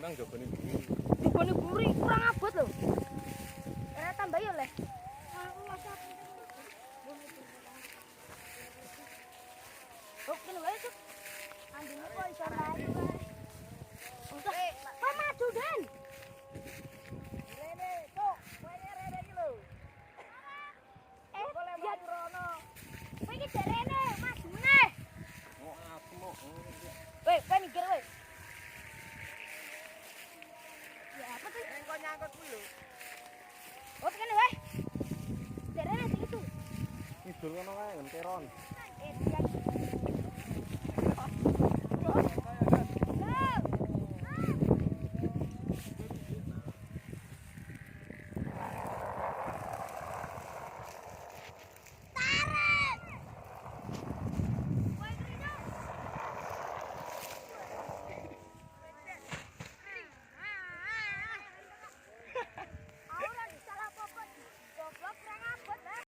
nang jabane buri. Jabane buri kurang abot lho. Ora tambah yo, Le. Aku masa oke lho, Cuk. Andine kok iso maju wae. Usah. Kok maju, Den? Rene, Cuk. Kowe rene iki lho. Boleh maju rono. Kowe iki derene, maju meneh. Oh, aku mau. Weh, kowe mikir weh. Ya apa tuh? Engko nyangkut kuwi lho. Oh, kene weh. Derene sing itu. Ngidul ngono kae ngen peron. Dia